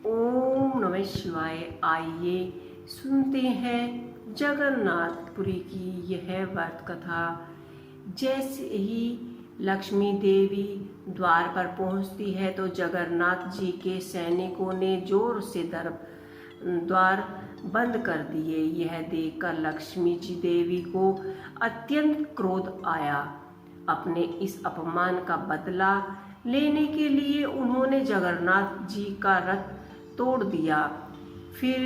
ओम नमः शिवाय। आइए सुनते हैं जगन्नाथपुरी की यह व्रत कथा। जैसे ही लक्ष्मी देवी द्वार पर पहुंचती है तो जगन्नाथ जी के सैनिकों ने जोर से द्वार बंद कर दिए। यह देखकर लक्ष्मी जी देवी को अत्यंत क्रोध आया। अपने इस अपमान का बदला लेने के लिए उन्होंने जगन्नाथ जी का रथ तोड़ दिया। फिर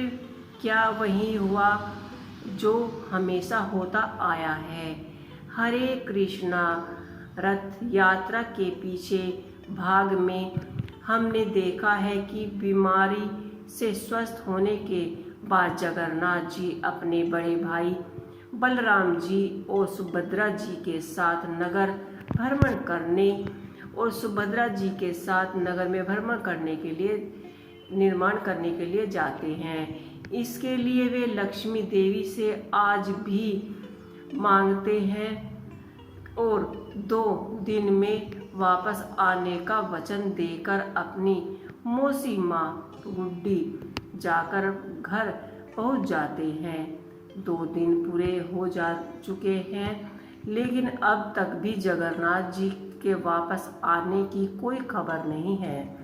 क्या वही हुआ जो हमेशा होता आया है। हरे कृष्णा रथ यात्रा के पीछे भाग में हमने देखा है कि बीमारी से स्वस्थ होने के बाद जगन्नाथ जी अपने बड़े भाई बलराम जी और सुभद्रा जी के साथ नगर में भ्रमण करने के लिए निर्माण करने के लिए जाते हैं। इसके लिए वे लक्ष्मी देवी से आज भी मांगते हैं और 2 दिन में वापस आने का वचन देकर अपनी मौसी माँ गुड्डी जाकर घर पहुँच जाते हैं। 2 दिन पूरे हो जा चुके हैं लेकिन अब तक भी जगन्नाथ जी के वापस आने की कोई खबर नहीं है।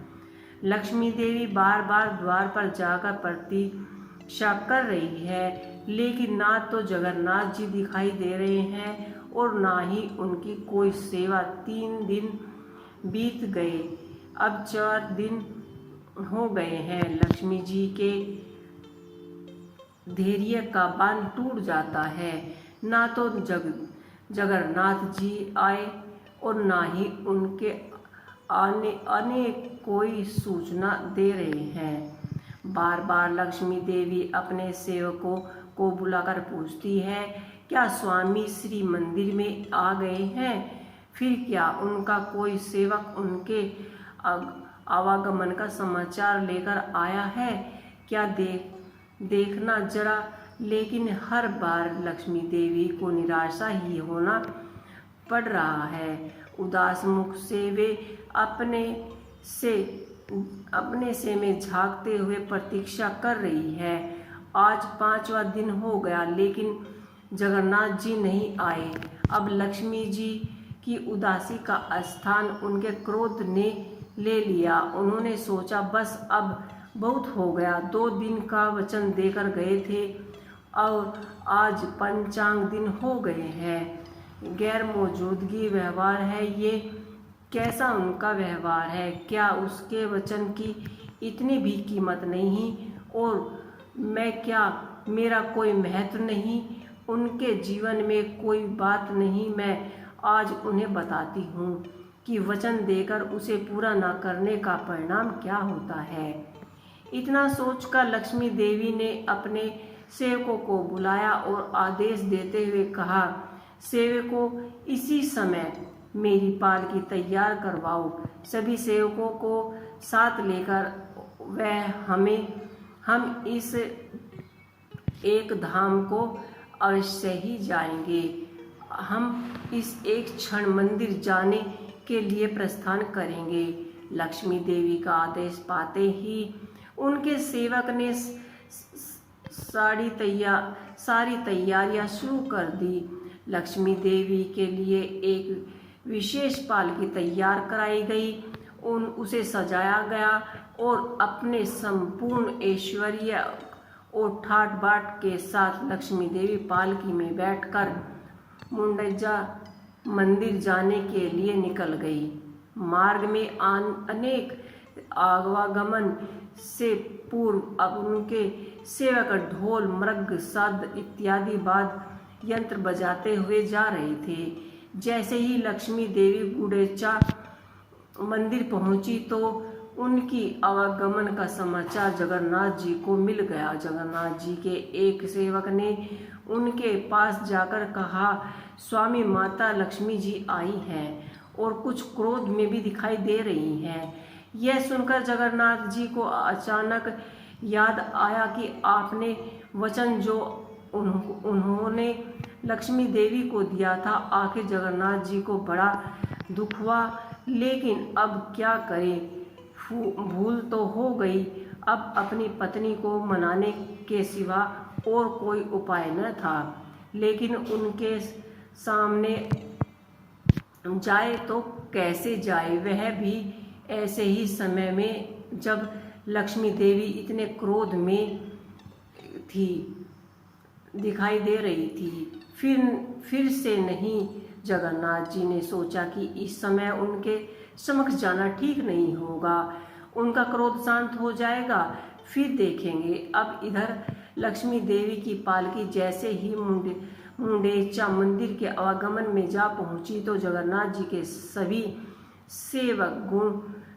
लक्ष्मी देवी बार बार द्वार पर जाकर प्रतीक्षा कर रही है लेकिन ना तो जगन्नाथ जी दिखाई दे रहे हैं और ना ही उनकी कोई सेवा। 3 दिन बीत गए, अब 4 दिन हो गए हैं। लक्ष्मी जी के धैर्य का बांध टूट जाता है। ना तो जगन्नाथ जी आए और ना ही उनके आने कोई सूचना दे रहे हैं। बार बार लक्ष्मी देवी अपने सेवकों को बुलाकर पूछती है, क्या स्वामी श्री मंदिर में आ गए हैं? फिर क्या उनका कोई सेवक उनके आवागमन का समाचार लेकर आया है? क्या देखना जरा। लेकिन हर बार लक्ष्मी देवी को निराशा ही होना पड़ रहा है। उदास मुख से वे अपने से में झांकते हुए प्रतीक्षा कर रही है। आज 5वां दिन हो गया लेकिन जगन्नाथ जी नहीं आए। अब लक्ष्मी जी की उदासी का स्थान उनके क्रोध ने ले लिया। उन्होंने सोचा बस अब बहुत हो गया। 2 दिन का वचन देकर गए थे और आज 5 दिन हो गए हैं। गैर मौजूदगी व्यवहार है ये। कैसा उनका व्यवहार है? क्या उसके वचन की इतनी भी कीमत नहीं? और मेरा कोई महत्व नहीं? उनके जीवन में कोई बात नहीं? मैं आज उन्हें बताती हूँ कि वचन देकर उसे पूरा न करने का परिणाम क्या होता है। इतना सोचकर लक्ष्मी देवी ने अपने सेवकों को बुलाया और आदेश देते हुए कहा, सेवकों, इसी समय मेरी पालकी तैयार करवाओ। सभी सेवकों को साथ लेकर हम इस एक धाम को अवश्य ही जाएंगे। हम इस एक क्षण मंदिर जाने के लिए प्रस्थान करेंगे। लक्ष्मी देवी का आदेश पाते ही उनके सेवक ने सारी तैयारियां शुरू कर दी। लक्ष्मी देवी के लिए एक विशेष पालकी तैयार कराई गई। उसे सजाया गया और अपने संपूर्ण ऐश्वर्य और ठाट बाट के साथ लक्ष्मी देवी पालकी में बैठकर मुंडेजा मंदिर जाने के लिए निकल गई। मार्ग में अनेक आवागमन से पूर्व अब उनके सेवक ढोल, मृग, सद इत्यादि वाद्य यंत्र बजाते हुए जा रहे थे। जैसे ही लक्ष्मी देवी गुंडेचा मंदिर पहुंची तो उनकी आवागमन का समाचार जगन्नाथ जी को मिल गया। जगन्नाथ जी के एक सेवक ने उनके पास जाकर कहा, स्वामी माता लक्ष्मी जी आई हैं और कुछ क्रोध में भी दिखाई दे रही हैं। यह सुनकर जगन्नाथ जी को अचानक याद आया कि आपने वचन जो उन्होंने लक्ष्मी देवी को दिया था। आखिर जगन्नाथ जी को बड़ा दुख हुआ, लेकिन अब क्या करें। भूल तो हो गई, अब अपनी पत्नी को मनाने के सिवा और कोई उपाय न था। लेकिन उनके सामने जाए तो कैसे जाए, वह भी ऐसे ही समय में जब लक्ष्मी देवी इतने क्रोध में थी, दिखाई दे रही थी। फिर से नहीं, जगन्नाथ जी ने सोचा कि इस समय उनके समक्ष जाना ठीक नहीं होगा। उनका क्रोध शांत हो जाएगा, फिर देखेंगे। अब इधर लक्ष्मी देवी की पालकी जैसे ही मुंडेचा मंदिर के आवागमन में जा पहुंची तो जगन्नाथ जी के सभी सेवक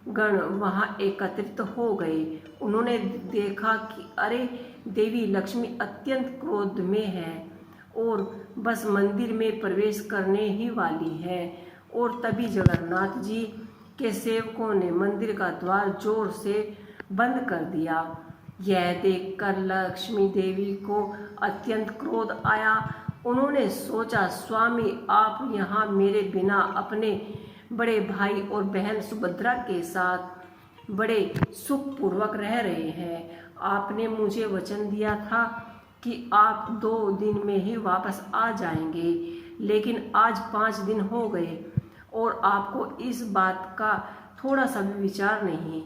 गण वहां एकत्रित हो गए। उन्होंने देखा कि अरे, देवी लक्ष्मी अत्यंत क्रोध में है और बस मंदिर में प्रवेश करने ही वाली है। और तभी जगन्नाथ जी के सेवकों ने मंदिर का द्वार जोर से बंद कर दिया। यह देखकर लक्ष्मी देवी को अत्यंत क्रोध आया। उन्होंने सोचा, स्वामी, आप यहाँ मेरे बिना अपने बड़े भाई और बहन सुभद्रा के साथ बड़े सुखपूर्वक रह रहे हैं। आपने मुझे वचन दिया था कि आप 2 दिन में ही वापस आ जाएंगे, लेकिन आज 5 दिन हो गए और आपको इस बात का थोड़ा सा भी विचार नहीं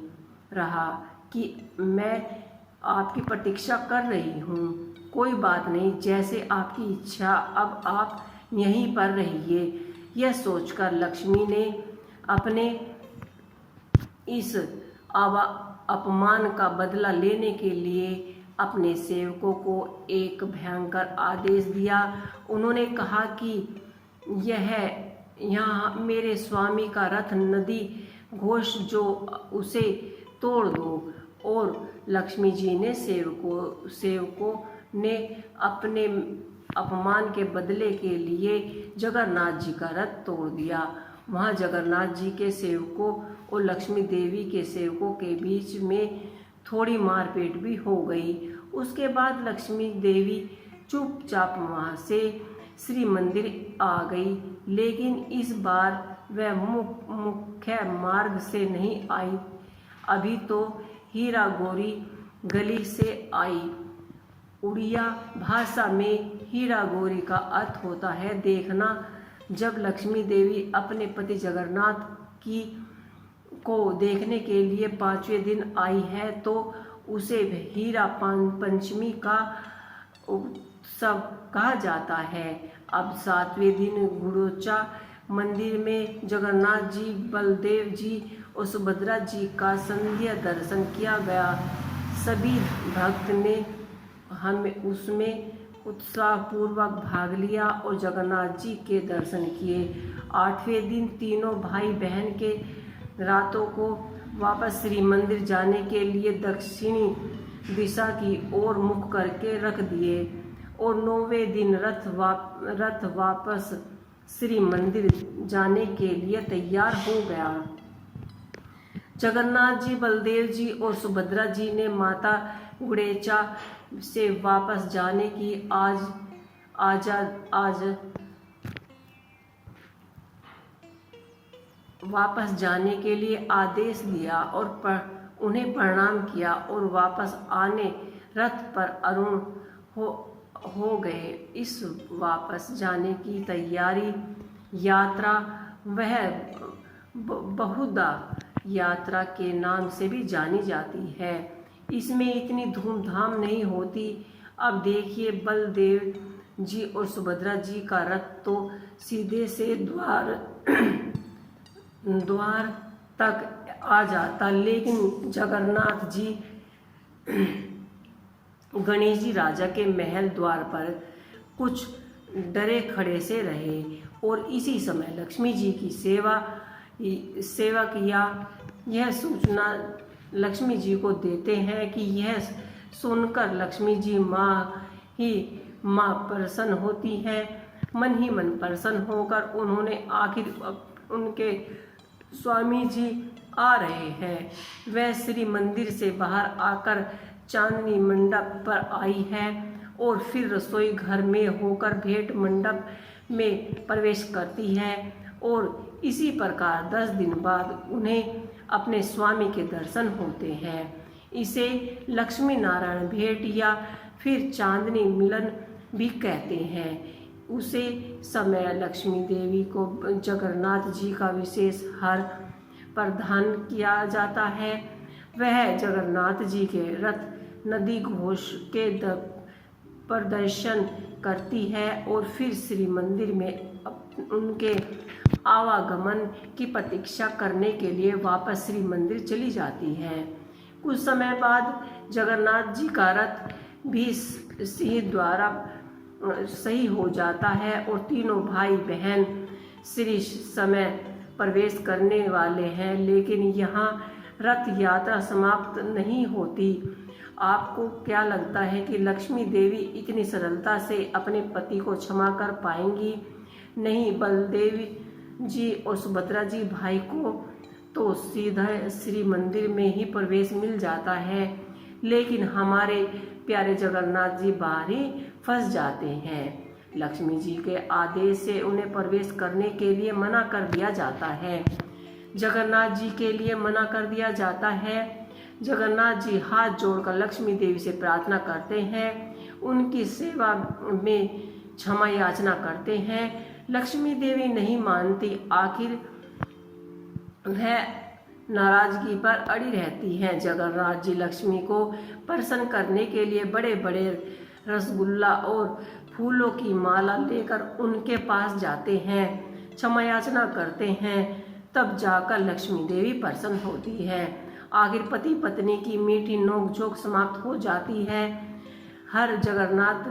रहा कि मैं आपकी प्रतीक्षा कर रही हूँ। कोई बात नहीं, जैसे आपकी इच्छा, अब आप यहीं पर रहिए। यह सोचकर लक्ष्मी ने अपने इस अपमान का बदला लेने के लिए अपने सेवकों को एक भयंकर आदेश दिया। उन्होंने कहा कि यहाँ मेरे स्वामी का रथ नदी घोष जो उसे तोड़ दो। और लक्ष्मी जी ने सेवकों ने अपने अपमान के बदले के लिए जगन्नाथ जी का रथ तोड़ दिया। वहाँ जगन्नाथ जी के सेवकों और लक्ष्मी देवी के सेवकों के बीच में थोड़ी मारपीट भी हो गई। उसके बाद लक्ष्मी देवी चुपचाप वहाँ से श्री मंदिर आ गई, लेकिन इस बार वह मुख्य मार्ग से नहीं आई, अभी तो हीरा गोरी गली से आई। उड़िया भाषा में हीरा गोरी का अर्थ होता है देखना। जब लक्ष्मी देवी अपने पति जगन्नाथ को देखने के लिए 5वें दिन आई है तो उसे हीरा पंचमी का उत्सव कहा जाता है। अब 7वें दिन गुड़ोचा मंदिर में जगन्नाथ जी, बलदेव जी और सुभद्रा जी का संध्या दर्शन किया गया। सभी भक्त ने उसमें उत्साहपूर्वक भाग लिया और जगन्नाथ जी के दर्शन किए। 8वें दिन तीनों भाई बहन के रातों को वापस श्री मंदिर जाने के लिए दक्षिणी दिशा की ओर मुख करके रख दिए और 9वें दिन रथ वापस श्री मंदिर जाने के लिए तैयार हो गया। जगन्नाथ जी, बलदेव जी और सुभद्रा जी ने माता गुड़ेचा से वापस जाने की वापस जाने के लिए आदेश दिया और उन्हें प्रणाम किया और वापस आने रथ पर आरूढ़ हो गए। इस वापस जाने की तैयारी यात्रा वह बहुधा यात्रा के नाम से भी जानी जाती है। इसमें इतनी धूमधाम नहीं होती। अब देखिए, बलदेव जी और सुभद्रा जी का रथ तो सीधे से द्वार तक आ जाता, लेकिन जगन्नाथ जी गणेश जी राजा के महल द्वार पर कुछ डरे खड़े से रहे और इसी समय लक्ष्मी जी की सेवक यह सूचना लक्ष्मी जी को देते हैं कि यह सुनकर लक्ष्मी जी माँ प्रसन्न होती है। मन ही मन प्रसन्न होकर उन्होंने आखिर उनके स्वामी जी आ रहे हैं। वह श्री मंदिर से बाहर आकर चांदनी मंडप पर आई है और फिर रसोई घर में होकर भेंट मंडप में प्रवेश करती है और इसी प्रकार 10 दिन बाद उन्हें अपने स्वामी के दर्शन होते हैं। इसे लक्ष्मी नारायण भेंट या फिर चांदनी मिलन भी कहते हैं। उसे समय लक्ष्मी देवी को जगन्नाथ जी का विशेष हर प्रदान किया जाता है। वह जगन्नाथ जी के रथ नदी घोष के प्रदर्शन करती है और फिर श्री मंदिर में उनके आवागमन की प्रतीक्षा करने के लिए वापस श्री मंदिर चली जाती है। कुछ समय बाद जगन्नाथ जी का रथ भी सिंह द्वारा सही हो जाता है और तीनों भाई बहन श्री समय प्रवेश करने वाले हैं, लेकिन यहाँ रथ यात्रा समाप्त नहीं होती। आपको क्या लगता है कि लक्ष्मी देवी इतनी सरलता से अपने पति को क्षमा कर पाएंगी? नहीं, बलदेव जी और सुभद्रा जी भाई को तो सीधा श्री मंदिर में ही प्रवेश मिल जाता है, लेकिन हमारे प्यारे जगन्नाथ जी बाहर ही फंस जाते हैं। लक्ष्मी जी के आदेश से उन्हें प्रवेश करने के लिए मना कर दिया जाता है। जगन्नाथ जी के लिए मना कर दिया जाता है। जगन्नाथ जी हाथ जोड़कर लक्ष्मी देवी से प्रार्थना करते हैं, उनकी सेवा में क्षमा याचना करते हैं। लक्ष्मी देवी नहीं मानती, आखिर वह नाराजगी पर अड़ी रहती हैं। जगन्नाथ जी लक्ष्मी को प्रसन्न करने के लिए बड़े बड़े रसगुल्ला और फूलों की माला लेकर उनके पास जाते हैं, क्षमा याचना करते हैं। तब जाकर लक्ष्मी देवी प्रसन्न होती है। आखिर पति पत्नी की मीठी नोकझोंक समाप्त हो जाती है। हर जगन्नाथ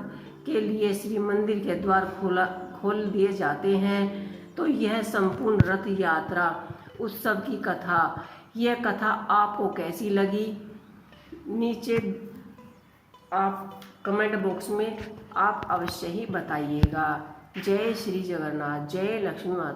के लिए श्री मंदिर के द्वार खोल दिए जाते हैं। तो यह संपूर्ण रथ यात्रा उत्सव की कथा, यह कथा आपको कैसी लगी? नीचे आप कमेंट बॉक्स में आप अवश्य ही बताइएगा। जय श्री जगन्नाथ, जय लक्ष्मी माता।